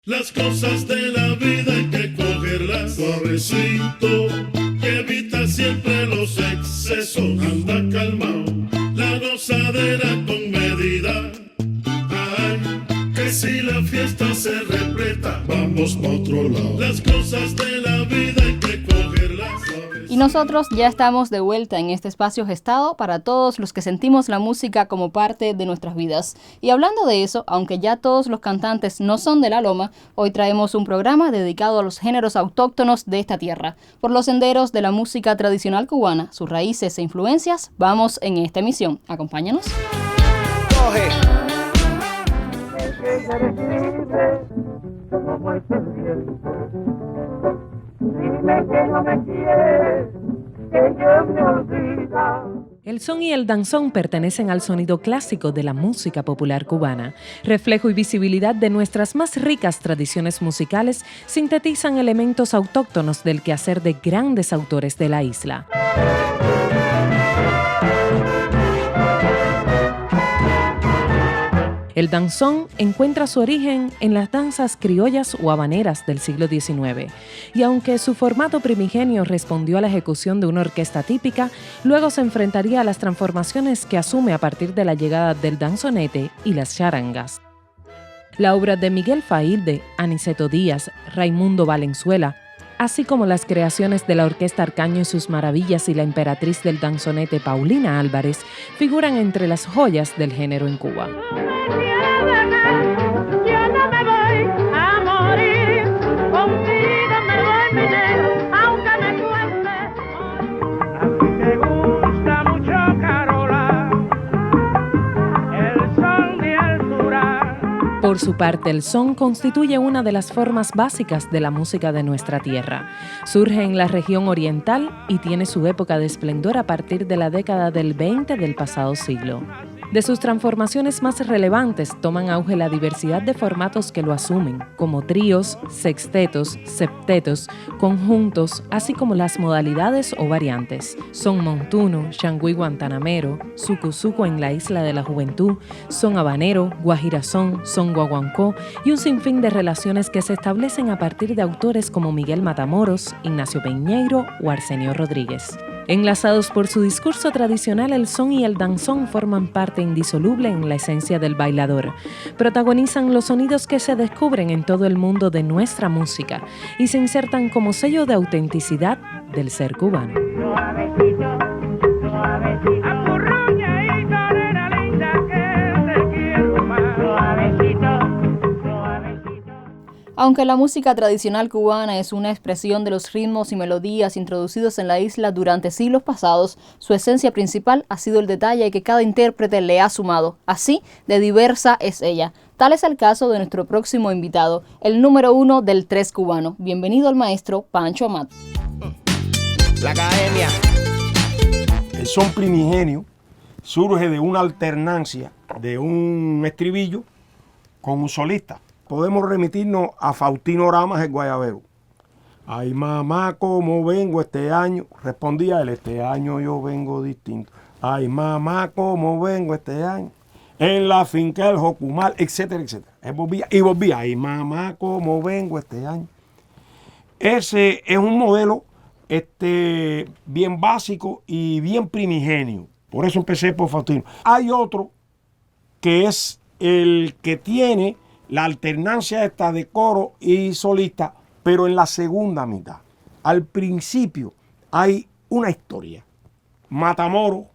Las cosas de la vida hay que cogerlas suavecito, que evita siempre los excesos, anda calmado, la gozadera con medida. Ay, que si la fiesta se repleta, vamos pa' otro lado. Las cosas de la vida hay que cogerlas suavecito. Y nosotros ya estamos de vuelta en este espacio gestado para todos los que sentimos la música como parte de nuestras vidas. Y hablando de eso, aunque ya todos los cantantes no son de la Loma, hoy traemos un programa dedicado a los géneros autóctonos de esta tierra. Por los senderos de la música tradicional cubana, sus raíces e influencias, vamos en esta emisión. Acompáñanos. Coge. El son y el danzón pertenecen al sonido clásico de la música popular cubana. Reflejo y visibilidad de nuestras más ricas tradiciones musicales sintetizan elementos autóctonos del quehacer de grandes autores de la isla. El danzón encuentra su origen en las danzas criollas o habaneras del siglo XIX, y aunque su formato primigenio respondió a la ejecución de una orquesta típica, luego se enfrentaría a las transformaciones que asume a partir de la llegada del danzonete y las charangas. La obra de Miguel Failde, Aniceto Díaz, Raimundo Valenzuela, así como las creaciones de la Orquesta Arcaño y sus Maravillas y la emperatriz del danzonete Paulina Álvarez, figuran entre las joyas del género en Cuba. Por su parte, el son constituye una de las formas básicas de la música de nuestra tierra. Surge en la región oriental y tiene su época de esplendor a partir de la década del 20 del pasado siglo. De sus transformaciones más relevantes toman auge la diversidad de formatos que lo asumen, como tríos, sextetos, septetos, conjuntos, así como las modalidades o variantes. Son montuno, changüí guantanamero, sucusuco en la Isla de la Juventud, son habanero, guajirazón, son guaguancó y un sinfín de relaciones que se establecen a partir de autores como Miguel Matamoros, Ignacio Peñeiro o Arsenio Rodríguez. Enlazados por su discurso tradicional, el son y el danzón forman parte indisoluble en la esencia del bailador. Protagonizan los sonidos que se descubren en todo el mundo de nuestra música y se insertan como sello de autenticidad del ser cubano. Aunque la música tradicional cubana es una expresión de los ritmos y melodías introducidos en la isla durante siglos pasados, su esencia principal ha sido el detalle que cada intérprete le ha sumado. Así de diversa es ella. Tal es el caso de nuestro próximo invitado, el número 1 del tres cubano. Bienvenido al maestro Pancho Amat. La academia. El son primigenio surge de una alternancia de un estribillo con un solista. Podemos remitirnos a Faustino Ramas, el guayabero. Ay, mamá, ¿cómo vengo este año? Respondía él, este año yo vengo distinto. Ay, mamá, ¿cómo vengo este año? En la finca del Jocumal, etcétera, etcétera. Él volvía. Ay, mamá, ¿cómo vengo este año? Ese es un modelo bien básico y bien primigenio. Por eso empecé por Faustino. Hay otro que es el que tiene la alternancia esta de coro y solista, pero en la segunda mitad. Al principio hay una historia. Matamoros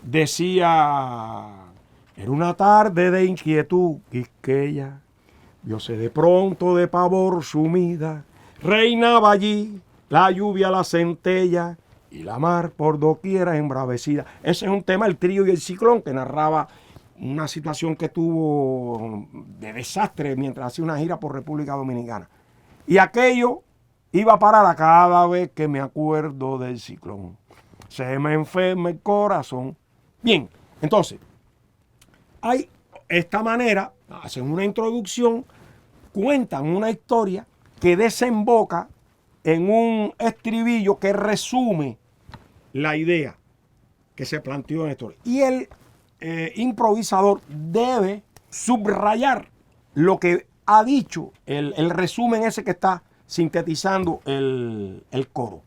decía, era una tarde de inquietud quisqueya, viose de pronto de pavor sumida, reinaba allí la lluvia, la centella y la mar por doquiera embravecida. Ese es un tema, el trío y el ciclón, que narraba una situación que tuvo de desastre mientras hacía una gira por República Dominicana. Y aquello iba a parar a cada vez que me acuerdo del ciclón. Se me enferma el corazón. Bien, entonces, hay esta manera, hacen una introducción, cuentan una historia que desemboca en un estribillo que resume la idea que se planteó en la historia. Y el improvisador debe subrayar lo que ha dicho el resumen ese que está sintetizando el coro.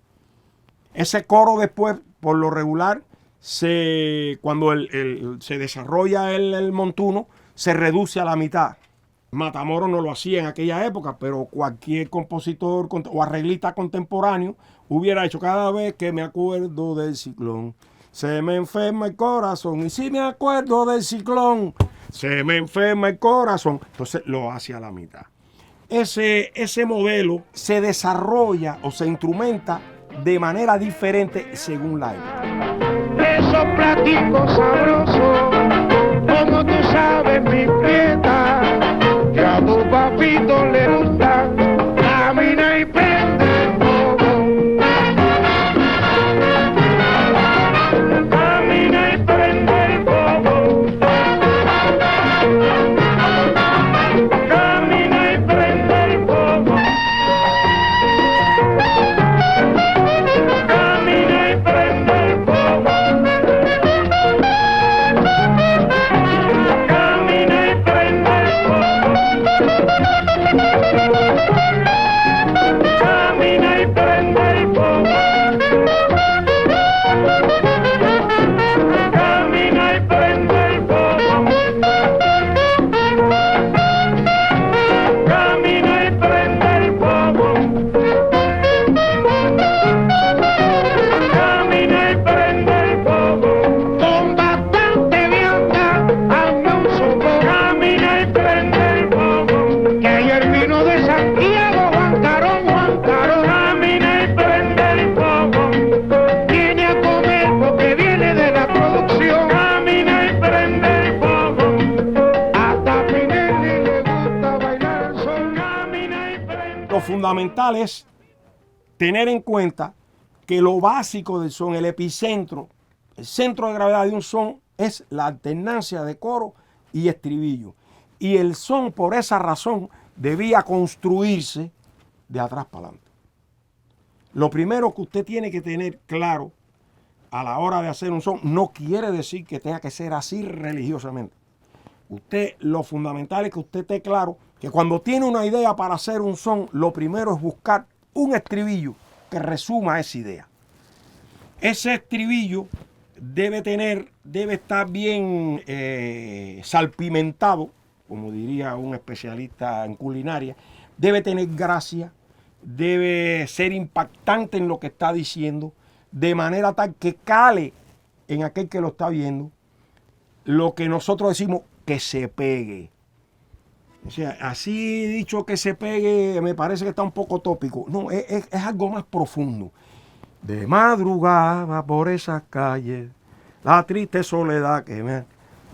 Ese coro después, por lo regular, cuando se desarrolla el montuno, se reduce a la mitad. Matamoros no lo hacía en aquella época, pero cualquier compositor o arreglista contemporáneo hubiera hecho: cada vez que me acuerdo del ciclón, se me enferma el corazón. Y si me acuerdo del ciclón, se me enferma el corazón. Entonces lo hace a la mitad. Ese modelo se desarrolla o se instrumenta de manera diferente según la época. Esos platicos sabrosos, como tú sabes, mi prieta, que a tu papito le gusta, camina y prende el fuego. Camina y prende el fuego. Camina y prende el fuego. Camina y prende el fuego. Camina y prende el fuego. Camina y prende el fuego. Camina y prende el fuego. Camina y prende el fuego. Camina y prende el fuego. Con bastante vianda, hazme un soco. Camina y prende el fuego. Que ayer vino de Santiago, Juan Carón. Camina y prende el fuego. Viene a comer porque viene de la producción. Camina y prende el fuego. Hasta Pinelli le gusta bailar el son. Camina y prende. Lo fundamental es tener en cuenta que lo básico del son, el epicentro, el centro de gravedad de un son es la alternancia de coro y estribillo. Y el son, por esa razón, debía construirse de atrás para adelante. Lo primero que usted tiene que tener claro a la hora de hacer un son, no quiere decir que tenga que ser así religiosamente. Lo fundamental es que usted esté claro que cuando tiene una idea para hacer un son, lo primero es buscar un estribillo que resuma esa idea. Ese estribillo debe estar bien salpimentado, como diría un especialista en culinaria, debe tener gracia, debe ser impactante en lo que está diciendo, de manera tal que cale en aquel que lo está viendo, lo que nosotros decimos que se pegue. O sea, así dicho que se pegue, me parece que está un poco tópico. No, es algo más profundo. De madrugada por esas calles, la triste soledad que me...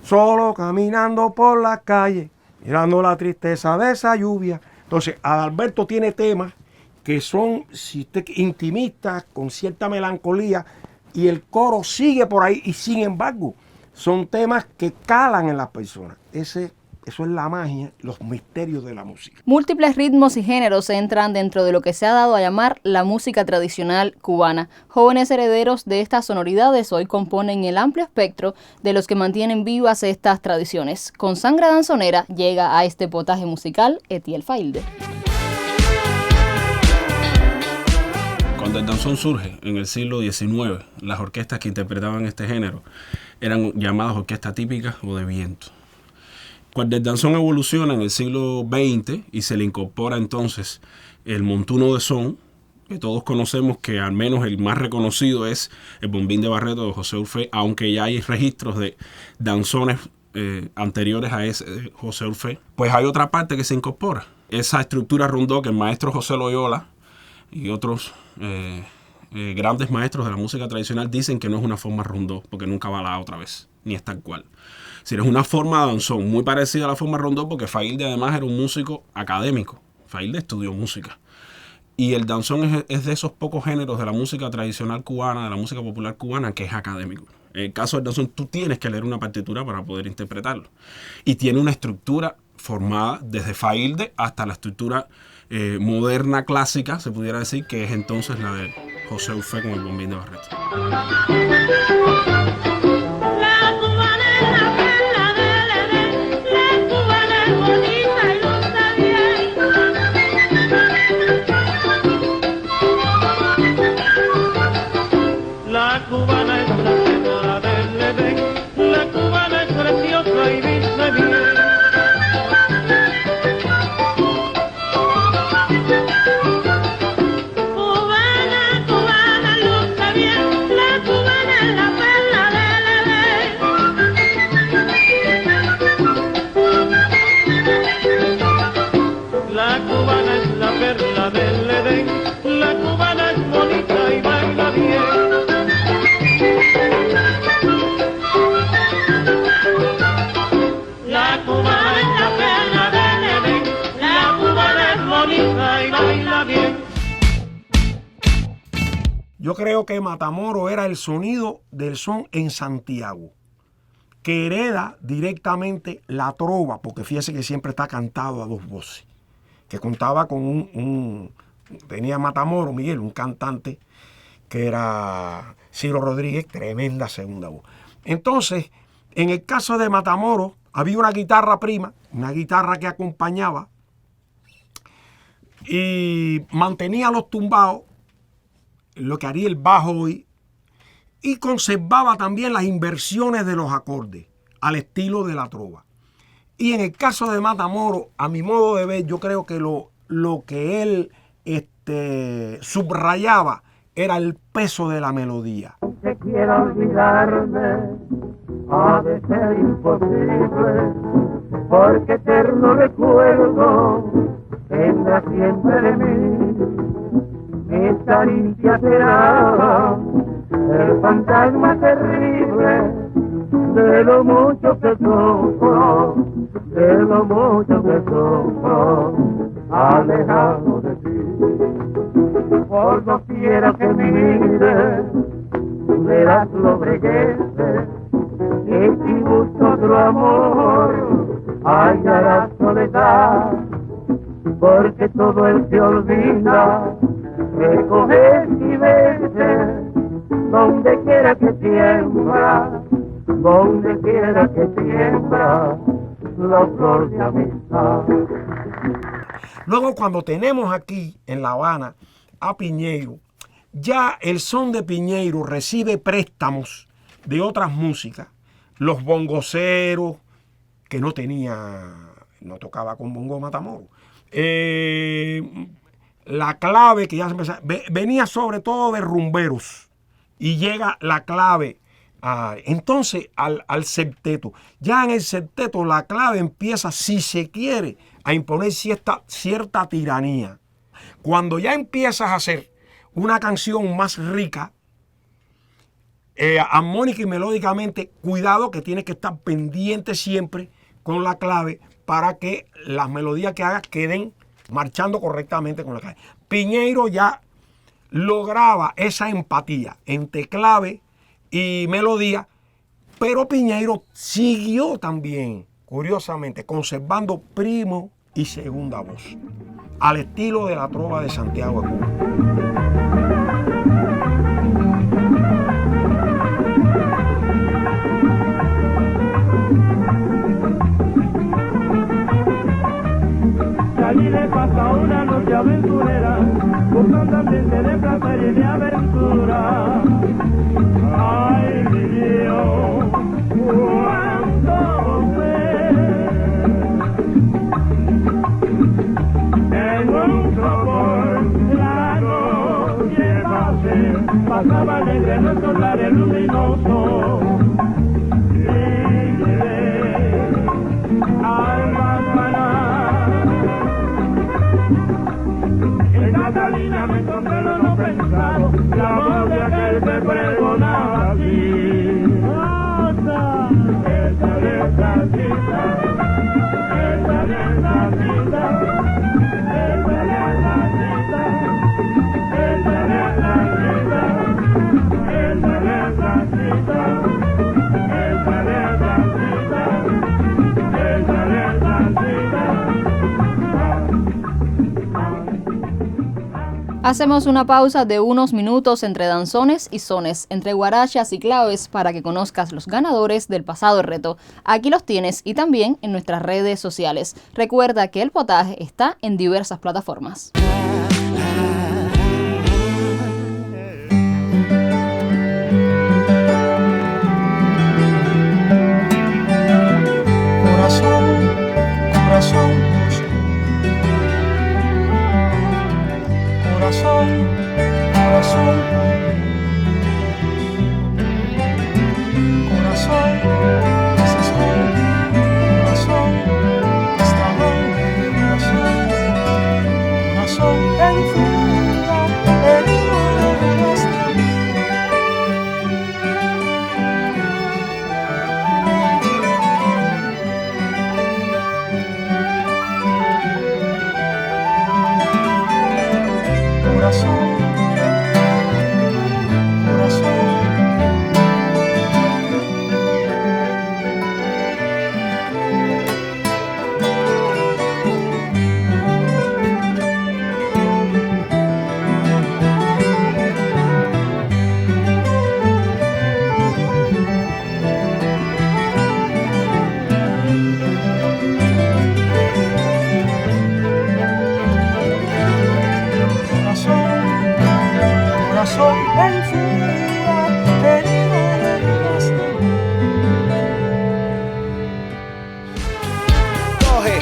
Solo caminando por la calle, mirando la tristeza de esa lluvia. Entonces, Adalberto tiene temas que son, si usted intimistas, con cierta melancolía, y el coro sigue por ahí, y sin embargo, son temas que calan en las personas. Eso es la magia, los misterios de la música. Múltiples ritmos y géneros entran dentro de lo que se ha dado a llamar la música tradicional cubana. Jóvenes herederos de estas sonoridades hoy componen el amplio espectro de los que mantienen vivas estas tradiciones. Con sangre danzonera llega a este potaje musical Etiel Failde. Cuando el danzón surge en el siglo XIX, las orquestas que interpretaban este género eran llamadas orquestas típicas o de viento. Cuando el danzón evoluciona en el siglo XX y se le incorpora entonces el montuno de son, que todos conocemos, que al menos el más reconocido es el bombín de Barreto de José Urfé, aunque ya hay registros de danzones anteriores a ese de José Urfé, pues hay otra parte que se incorpora. Esa estructura rondó que el maestro José Loyola y otros grandes maestros de la música tradicional dicen que no es una forma rondó, porque nunca va a la otra vez, ni es tal cual. Es una forma de danzón muy parecida a la forma rondó, porque Failde además era un músico académico. Failde estudió música. Y el danzón es de esos pocos géneros de la música tradicional cubana, de la música popular cubana, que es académico. En el caso del danzón, tú tienes que leer una partitura para poder interpretarlo. Y tiene una estructura formada desde Failde hasta la estructura moderna, clásica, se pudiera decir, que es entonces la de José Urfé con el bombín de Barreto. La cubana es bonita y lo sabía. La cubana es la perla del Edén, la cubana es bonita y baila bien. La cubana es la perla del Edén, la cubana es bonita y baila bien. Yo creo que Matamoros era el sonido del son en Santiago, que hereda directamente la trova, porque fíjese que siempre está cantado a dos voces, que contaba con tenía Matamoros, Miguel, un cantante que era Ciro Rodríguez, tremenda segunda voz. Entonces, en el caso de Matamoros, había una guitarra prima, una guitarra que acompañaba y mantenía los tumbados, lo que haría el bajo hoy, y conservaba también las inversiones de los acordes al estilo de la trova. Y en el caso de Matamoros, a mi modo de ver, yo creo que lo que él subrayaba era el peso de la melodía. Que quiera olvidarme ha de ser imposible, porque eterno recuerdo tendrá siempre de mí. Mi caricia será el fantasma terrible de lo mucho que sufro, de lo mucho que sufro, alejado de ti. Por doquiera que mires, verás lo breguete, y si busco otro amor, hallarás soledad, porque todo él se olvida, recoger y vete, donde quiera que siembra, donde quiera que siembra, la flor de amistad. Luego, cuando tenemos aquí en La Habana a Piñeiro, ya el son de Piñeiro recibe préstamos de otras músicas. Los bongoceros, que no tocaba con bongo Matamoros. La clave, que ya venía sobre todo de rumberos, y llega la clave entonces al septeto. Ya en el septeto la clave empieza, si se quiere, a imponer cierta tiranía. Cuando ya empiezas a hacer una canción más rica, armónica y melódicamente, cuidado que tienes que estar pendiente siempre con la clave para que las melodías que hagas queden marchando correctamente con la clave. Piñeiro ya lograba esa empatía entre clave y melodía, pero Piñeiro siguió también, curiosamente, conservando primo y segunda voz, al estilo de la trova de Santiago de Cuba. Allí le pasa una noche aventurera, buscando ambiente de placer y de aventura. Ay, mi Dios, cuánto sé. En un sopor la noche pasaba alegre nuestro lares luminoso. Y llegué al Bacaná. En Catalina me encontré lo no pensado, la voz de aquel que pregonaba así. Esa despacita, esa despacita, esa despacita, esa despacita, esa despacita, esa despacita, esa despacita. Hacemos una pausa de unos minutos entre danzones y sones, entre guarachas y claves para que conozcas los ganadores del pasado reto. Aquí los tienes y también en nuestras redes sociales. Recuerda que el potaje está en diversas plataformas. Corazón, corazón. Corazón, corazón, corazón, ese son, corazón, está donde corazón, corazón en fuga, herido de nuestra corazón, corazón. Corazón en fuga, herido de nuestra Coge.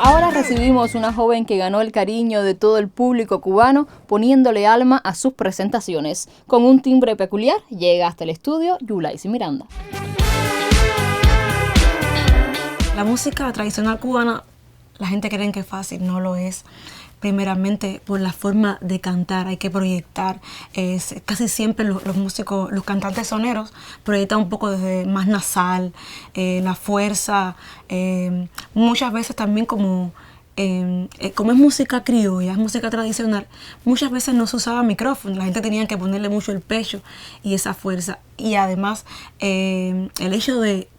Ahora recibimos una joven que ganó el cariño de todo el público cubano poniéndole alma a sus presentaciones. Con un timbre peculiar llega hasta el estudio Yulaisy Miranda. La música tradicional cubana, la gente cree que es fácil, no lo es. Primeramente por la forma de cantar, hay que proyectar. Casi siempre los músicos, los cantantes soneros proyectan un poco desde más nasal, la fuerza. Muchas veces también como es música criolla, es música tradicional, muchas veces no se usaba micrófono, la gente tenía que ponerle mucho el pecho y esa fuerza. Y además el hecho de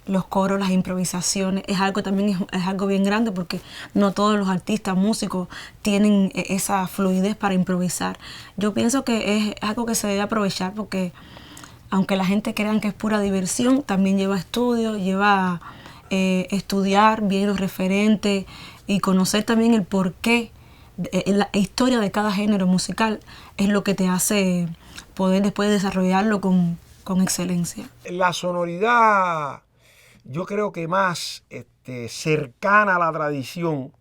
los coros, las improvisaciones, es algo también es algo bien grande porque no todos los artistas, músicos tienen esa fluidez para improvisar. Yo pienso que es algo que se debe aprovechar porque aunque la gente crea que es pura diversión, también lleva estudio, lleva estudiar bien los referentes y conocer también el porqué, la historia de cada género musical es lo que te hace poder después desarrollarlo con excelencia. La sonoridad, yo creo que más cercana a la tradición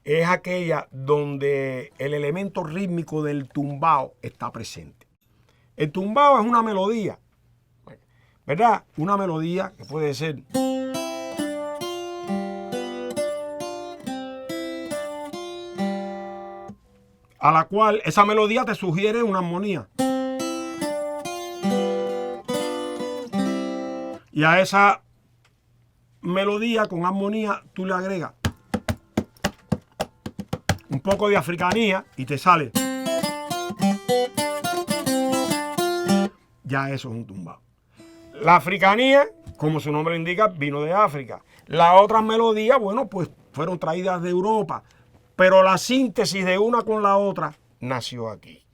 es aquella donde el elemento rítmico del tumbao está presente. El tumbao es una melodía, ¿verdad? Una melodía que puede ser a la cual esa melodía te sugiere una armonía. Y a esa melodía con armonía tú le agregas un poco de africanía y te sale. Ya eso es un tumbao. La africanía, como su nombre indica, vino de África. Las otras melodías, bueno, pues fueron traídas de Europa, pero la síntesis de una con la otra nació aquí.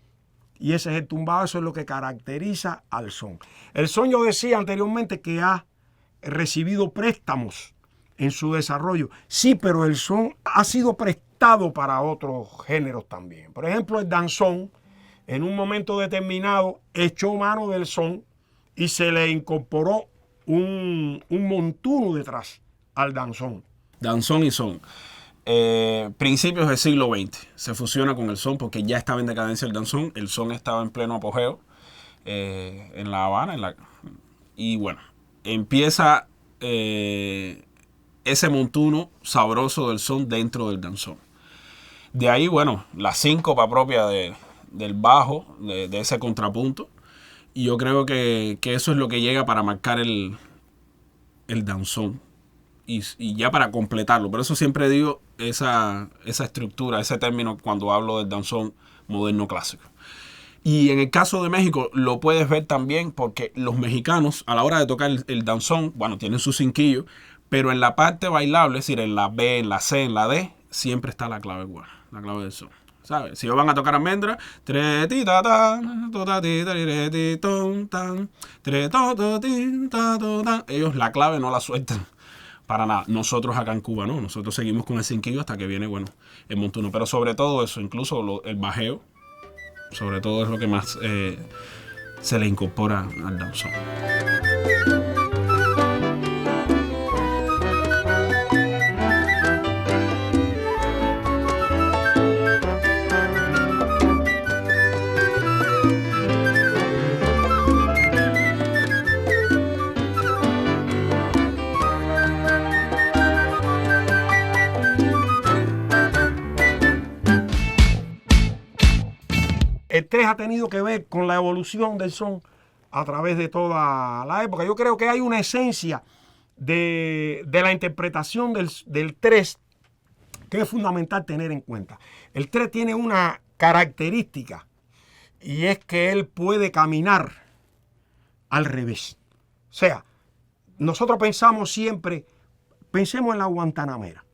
Y ese es el tumbao, eso es lo que caracteriza al son. El son, yo decía anteriormente que ha recibido préstamos en su desarrollo. Sí, pero el son ha sido prestado para otros géneros también. Por ejemplo, el danzón, en un momento determinado, echó mano del son y se le incorporó un montuno detrás al danzón. Danzón y son. Principios del siglo XX se fusiona con el son porque ya estaba en decadencia el danzón. El son estaba en pleno apogeo en La Habana. Y bueno, empieza ese montuno sabroso del son dentro del danzón. De ahí, bueno, la síncopa propia del bajo, de ese contrapunto. Y yo creo que eso es lo que llega para marcar el danzón. Y ya para completarlo. Por eso siempre digo esa estructura, ese término cuando hablo del danzón moderno clásico. Y en el caso de México lo puedes ver también porque los mexicanos a la hora de tocar el danzón, bueno, tienen su cinquillo, pero en la parte bailable, es decir, en la B, en la C, en la D, siempre está la clave igual, la clave del son. ¿Sabes? Si ellos van a tocar almendra, ellos la clave no la sueltan para nada. Nosotros acá en Cuba no, nosotros seguimos con el cinquillo hasta que viene, bueno, el montuno. Pero sobre todo eso, incluso el bajeo, sobre todo es lo que más se le incorpora al danzón. el 3 ha tenido que ver con la evolución del son a través de toda la época. Yo creo que hay una esencia de la interpretación del 3 que es fundamental tener en cuenta. El 3 tiene una característica y es que él puede caminar al revés. O sea, nosotros pensamos siempre, pensemos en la guantanamera,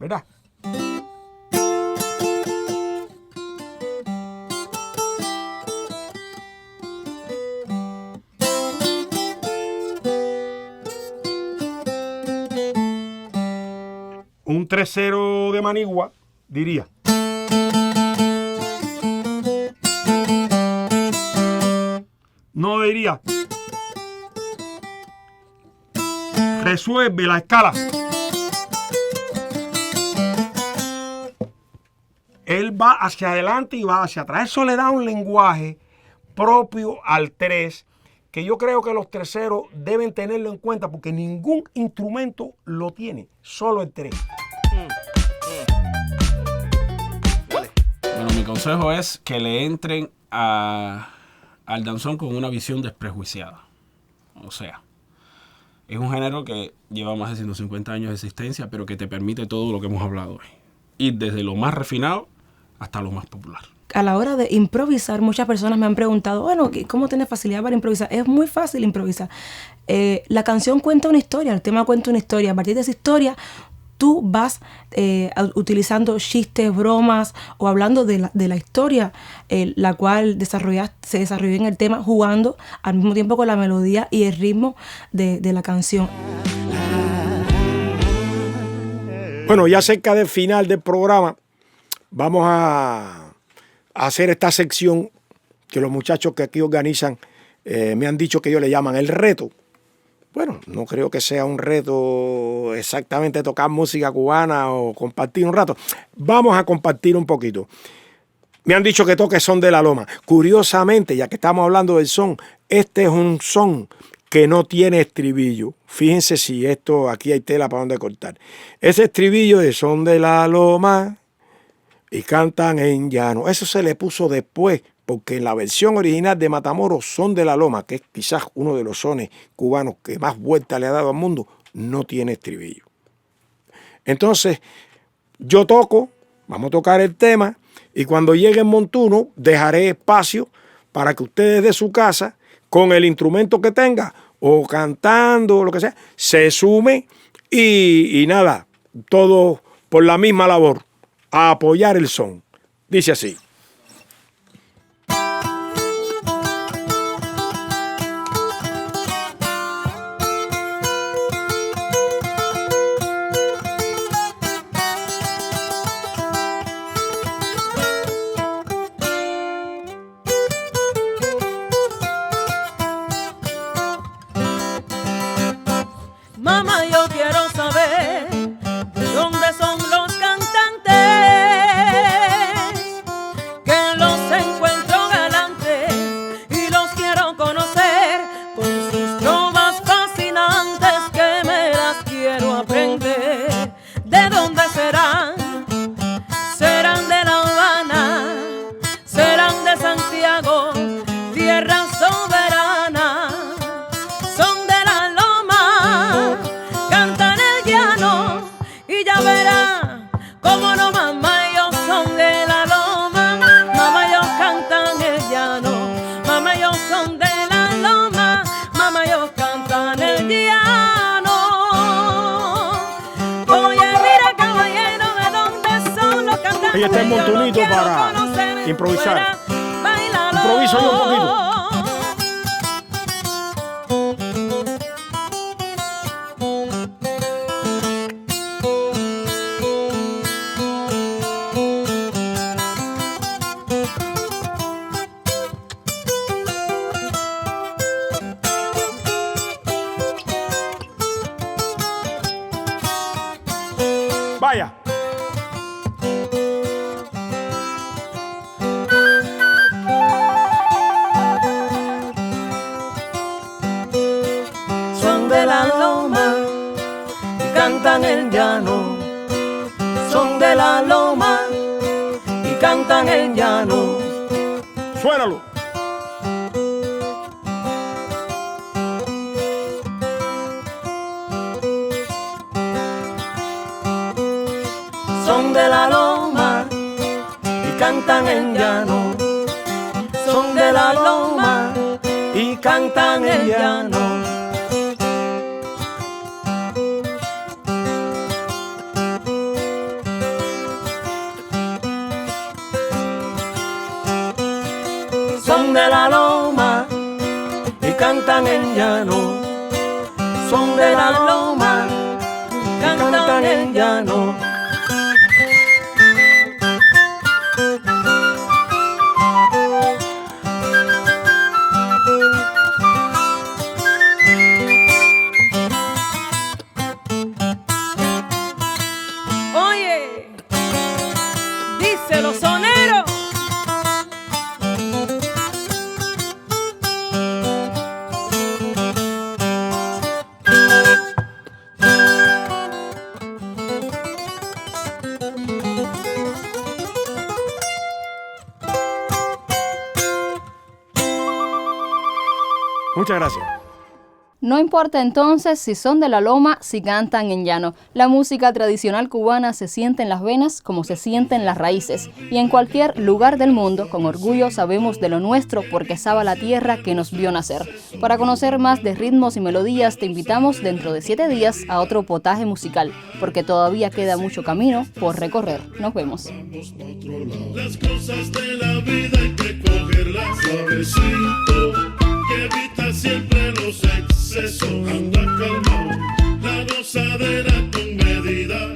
¿verdad? Un 3-0 de Manigua diría. No diría. Resuelve la escala. Él va hacia adelante y va hacia atrás. Eso le da un lenguaje propio al 3 que yo creo que los 3-0 deben tenerlo en cuenta porque ningún instrumento lo tiene, solo el 3. Bueno, mi consejo es que le entren al danzón con una visión desprejuiciada. O sea, es un género que lleva más de 150 años de existencia, pero que te permite todo lo que hemos hablado hoy. Ir desde lo más refinado hasta lo más popular. A la hora de improvisar, muchas personas me han preguntado, bueno, ¿cómo tienes facilidad para improvisar? Es muy fácil improvisar. La canción cuenta una historia, el tema cuenta una historia. A partir de esa historia, tú vas utilizando chistes, bromas o hablando de la historia, la cual se desarrolló en el tema, jugando al mismo tiempo con la melodía y el ritmo de la canción. Bueno, ya cerca del final del programa, vamos a hacer esta sección que los muchachos que aquí organizan me han dicho que ellos le llaman el reto. Bueno, no creo que sea un reto exactamente tocar música cubana o compartir un rato. Vamos a compartir un poquito. Me han dicho que toque son de la loma. Curiosamente, ya que estamos hablando del son, este es un son que no tiene estribillo. Fíjense si esto, aquí hay tela para donde cortar. Ese estribillo de son de la loma y cantan en llano. Eso se le puso después, porque en la versión original de Matamoros, Son de la Loma, que es quizás uno de los sones cubanos que más vuelta le ha dado al mundo, no tiene estribillo. Entonces, yo toco, vamos a tocar el tema, y cuando llegue el montuno, dejaré espacio para que ustedes de su casa, con el instrumento que tenga, o cantando, o lo que sea, se sumen y nada, todo por la misma labor, a apoyar el son. Dice así. Mamá, yo quiero saber de dónde son los cantantes, que los encuentro galantes y los quiero conocer con sus trovas fascinantes que me las quiero aprender. ¿De dónde serán? ¿Serán de La Habana? ¿Serán de Santiago? Tierra soberana. Son de la loma, cantan el llano y ya verá cómo no, mamá, ellos son de la loma. Mamá, ellos cantan el llano, mamá, ellos son de la loma, mamá, ellos cantan el llano. Oye, mira, caballero, ¿de dónde son los cantantes? Ahí está el montunito para improvisar. Improviso yo un poquito. Vaya. Son de la loma y cantan el llano. Son de la loma y cantan el llano. Suénalo. Son de la loma y cantan en llano. Son de la loma y cantan en llano. Son de la loma y cantan en llano. Son de la loma y cantan en llano. Oye, dice los soneros. Muchas gracias. No importa entonces si son de la loma, si cantan en llano. La música tradicional cubana se siente en las venas como se sienten las raíces. Y en cualquier lugar del mundo, con orgullo sabemos de lo nuestro porque sabe la tierra que nos vio nacer. Para conocer más de ritmos y melodías, te invitamos dentro de 7 días a otro potaje musical, porque todavía queda mucho camino por recorrer. Nos vemos. Las cosas de la vida hay que cogerlas suavecito, que evita siempre los excesos. Anda calmado, la gozadera con medida.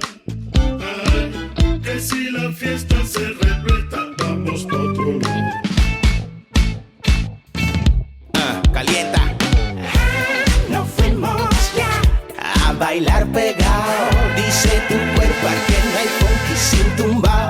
Ay, que si la fiesta se repleta, vamos pa' otro lado. Calienta. Nos fuimos ya a bailar pegado. Dice tu cuerpo que no hay funky sin tumbao.